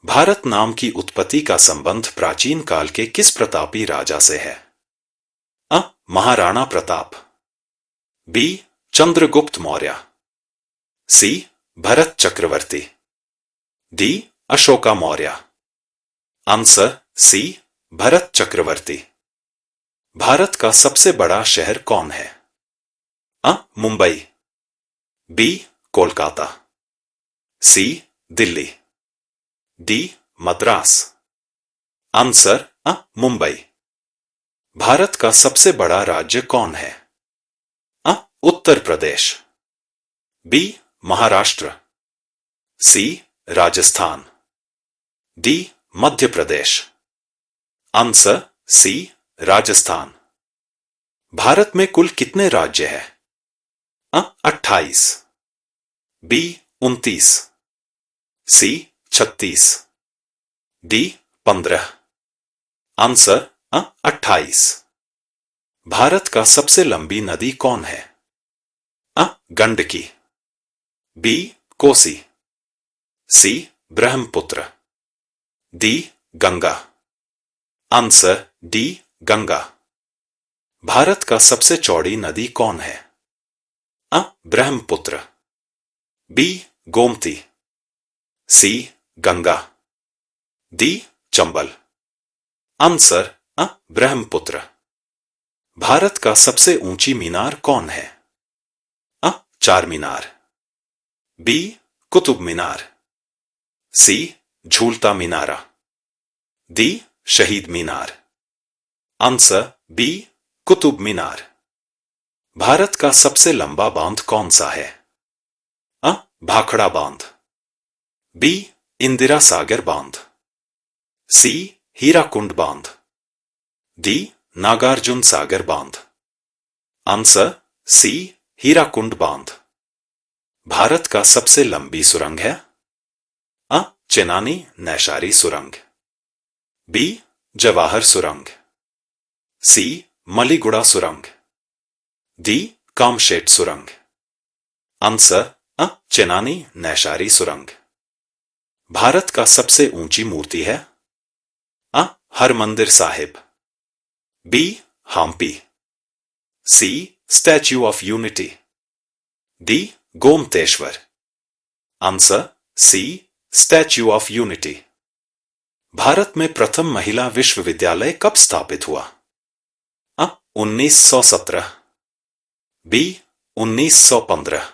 भारत नाम की उत्पत्ति का संबंध प्राचीन काल के किस प्रतापी राजा से है? A. Maharana Pratap. B. Chandragupta Maurya. C. Bharat Chakravarti. D. Ashoka Maurya. Answer C. Bharat Chakravarti. Bharat का सबसे बड़ा शहर कौन है? A. Mumbai. B. Kolkata. C. Delhi. D. Madras. Answer A. Mumbai. Bharat का सबसे बड़ा राज्य कौन है? A. Uttar Pradesh. B. Maharashtra. C. Rajasthan. D. Madhya Pradesh. Answer C. Rajasthan. Bharat में कुल कितने राज्य हैं? A. 28। B. 29। C. 36। D. 15। Answer A. 28। Bharat का सबसे लंबी नदी कौन है? A. Gandaki. B. Kosi. C. Brahmaputra. D. Ganga. Answer D. Ganga. Bharat का सबसे चौड़ी नदी कौन है? A. Brahmaputra. B. Gomti. C. Ganga. D. Chambal. Answer A. Brahmaputra. Bharat का सबसे ऊंची मीनार कौन है? अ. चार मीनार। बी. कुतुब मीनार। सी. झूलता Minara. D. Shaheed Minar. Answer B. Qutub Minar. Bharat का सबसे लंबा बांध कौन सा है? अ. भाखड़ा बांध। बी. इंदिरा सागर बांध। सी. हीराकुंड बांध। डी. नागार्जुन सागर बांध। Answer C. हीराकुंड बांध। भारत का सबसे लंबी सुरंग है? अ. चेनानी नैशारी सुरंग। बी. जवाहर सुरंग। सी. मलीगुड़ा सुरंग। डी. कामशेट सुरंग। आंसर अ. चेनानी नैशारी सुरंग। भारत का सबसे ऊंची मूर्ति है? A. Harmandir Sahib. B. Hampi. C. Statue of Unity. D. Gomateshwar. Answer C. Statue of Unity. Bharat में प्रथम महिला विश्वविद्यालय कब स्थापित हुआ? A. 1917। B. 1915।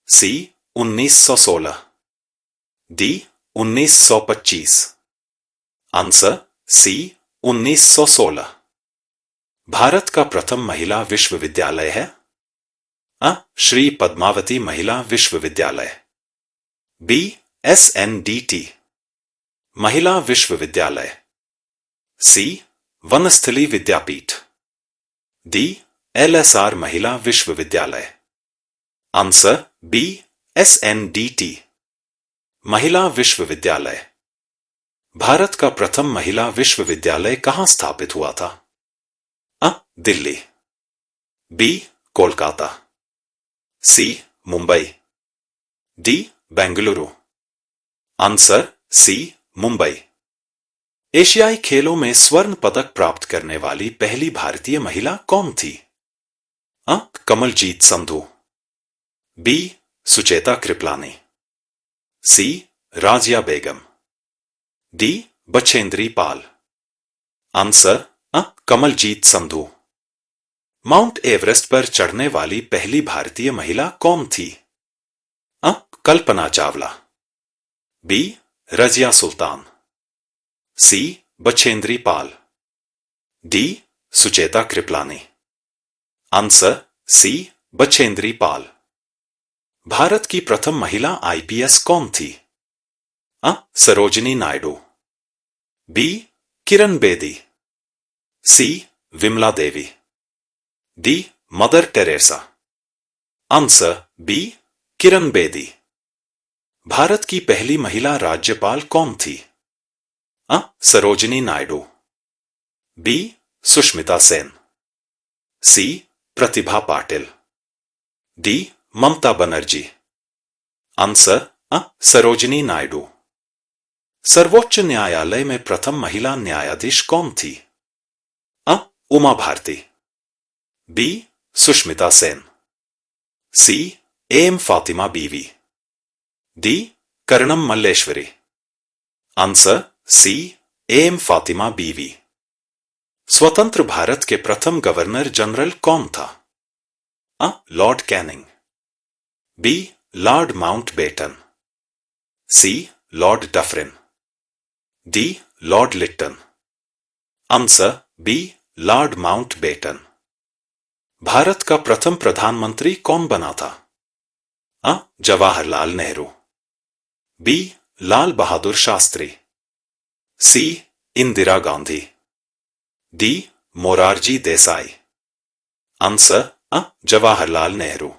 C. 1916। D. 1925। Answer C. 1916। Bharat का प्रथम महिला विश्वविद्यालय है? अ. श्री पद्मावती महिला विश्वविद्यालय। बी. SNDT महिला विश्वविद्यालय। सी. वनस्थली विद्यापीठ। डी. LSR महिला विश्वविद्यालय। Answer B. SNDT महिला विश्वविद्यालय। भारत का प्रथम महिला विश्वविद्यालय कहां स्थापित हुआ था? A. Delhi. B. Kolkata. C. Mumbai. D. Bengaluru. Answer C. Mumbai. एशियाई खेलों में स्वर्ण पदक प्राप्त करने वाली पहली भारतीय महिला कौन थी? A. Kamaljeet Sandhu. B. Sucheta Kripalani. C. Razia Begum. D. Bachendri Pal. Answer A. Kamaljeet Sandhu. Mount Everest पर चढ़ने वाली पहली भारतीय महिला कौन थी? A. Kalpana Chawla. B. Razia Sultan. C. Bachendri Pal. D. Sucheta Kripalani. Answer C. Bachendri Pal. Bharat की प्रथम महिला IPS कौन थी? A. Sarojini Naidu. B. Kiran Bedi. C. Vimla Devi. D. Mother Teresa. Answer B. Kiran Bedi. Bharat की पहली महिला राज्यपाल कौन थी? A. Sarojini Naidu. B. Sushmita Sen. C. Pratibha Patil. D. Mamata Banerjee. Answer A. Sarojini Naidu. सर्वोच्च न्यायालय में प्रथम महिला न्यायाधीश कौन थी? A. Uma Bharti, B. Sushmita Sen, C. M Fathima Beevi, D. Karnam Malleswari. Answer C. M Fathima Beevi. स्वतंत्र भारत के प्रथम गवर्नर जनरल कौन था? A. Lord Canning, B. Lord Mountbatten, C. Lord Dufferin, D. Lord Lytton. Answer B. Lord Mountbatten. Bharat का प्रथम प्रधानमंत्री कौन बना था? A. Jawaharlal Nehru, B. Lal Bahadur Shastri, C. Indira Gandhi, D. Morarji Desai. Answer A. Jawaharlal Nehru.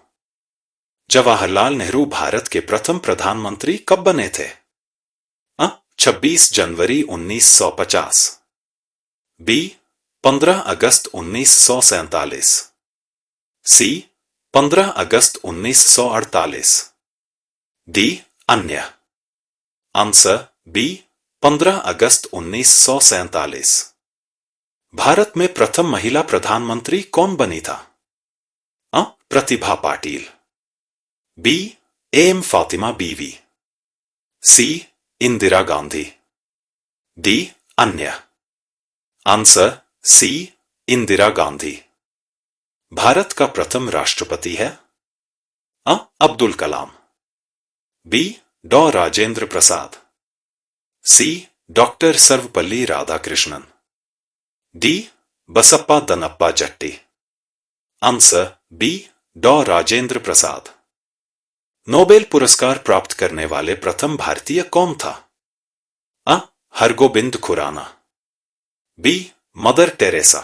Jawaharlal Nehru Bharat के प्रथम प्रधानमंत्री कब बने थे? अ. 26 जनवरी 1950, बी. 15 अगस्त 1947, सी. 15 अगस्त 1948, डी. अन्य। Answer B. 15 अगस्त 1947। भारत में प्रथम महिला प्रधानमंत्री कौन बनी था? A. Pratibha Patil, B. M Fathima Beevi, C. Indira Gandhi, D. अन्य। Answer C. इंदिरा गांधी। भारत का प्रथम राष्ट्रपति है? अ. अब्दुल कलाम, बी. डॉ. राजेंद्र प्रसाद, सी. Doctor Sarvepalli Radhakrishnan, D. Basappa Danappa Jatti. Answer B. डॉ. राजेंद्र प्रसाद। नोबेल पुरस्कार प्राप्त करने वाले प्रथम भारतीय कौन था? A. Hargobind Khorana, B. Mother Teresa,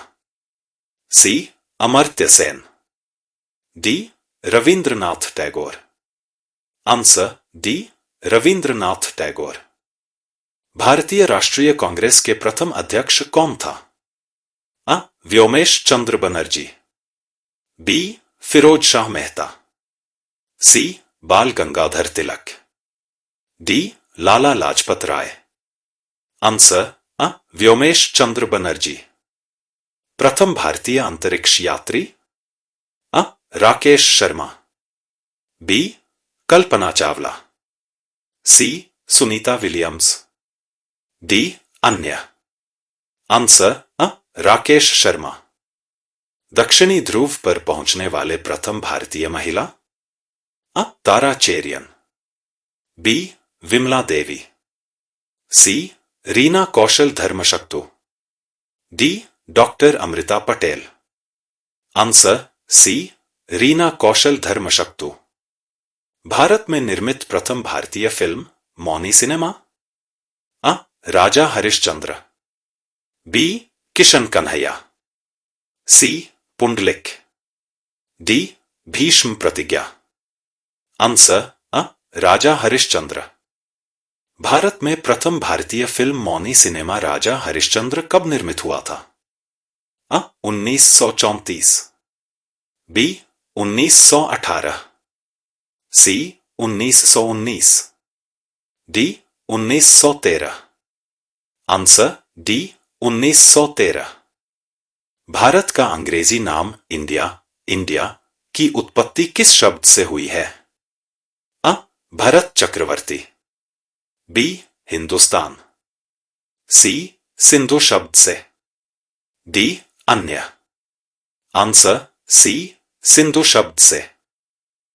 C. Amartya Sen, D. Rabindranath Tagore. Answer D. Rabindranath Tagore. भारतीय राष्ट्रीय कांग्रेस के प्रथम अध्यक्ष कौन था? A. Womesh Chandra Bonnerjee, B. Firoz Shah Mehta, C. Bal Gangadhar Tilak, D. Lala Lajpat Rai. Answer A. Womesh Chandra Bonnerjee. प्रथम भारतीय अंतरिक्ष यात्री? A. Rakesh Sharma, B. Kalpana Chawla, C. Sunita Williams, D. अन्य। Answer A. राकेश शर्मा। दक्षिणी ध्रुव पर पहुंचने वाले प्रथम भारतीय महिला? A. Tara Cherian, B. Vimla Devi, C. Reena Kaushal Dharmshaktu, D. Doctor Amrita Patel. Answer C. Reena Kaushal Dharmshaktu. Bharat में निर्मित प्रथम भारतीय फिल्म मौनी cinema? A. Raja Harishchandra, B. Kishan Kanhaiya, C. Pundalik, D. Bhishma Pratigya. Answer A. Raja Harishchandra. Bharat में प्रथम भारतीय फिल्म मौनी सिनेमा राजा हरिश्चंद्र कब निर्मित हुआ था? A. 1934, B. 1918, C. 1919, D. 1913। Answer D. 1913। Bharat का अंग्रेजी नाम इंडिया की उत्पत्ति किस शब्द से हुई है? अ. भरत चक्रवर्ती, बी. हिंदुस्तान, सी. सिंधु शब्द से, डी. अन्य। Answer C. सिंधु शब्द से।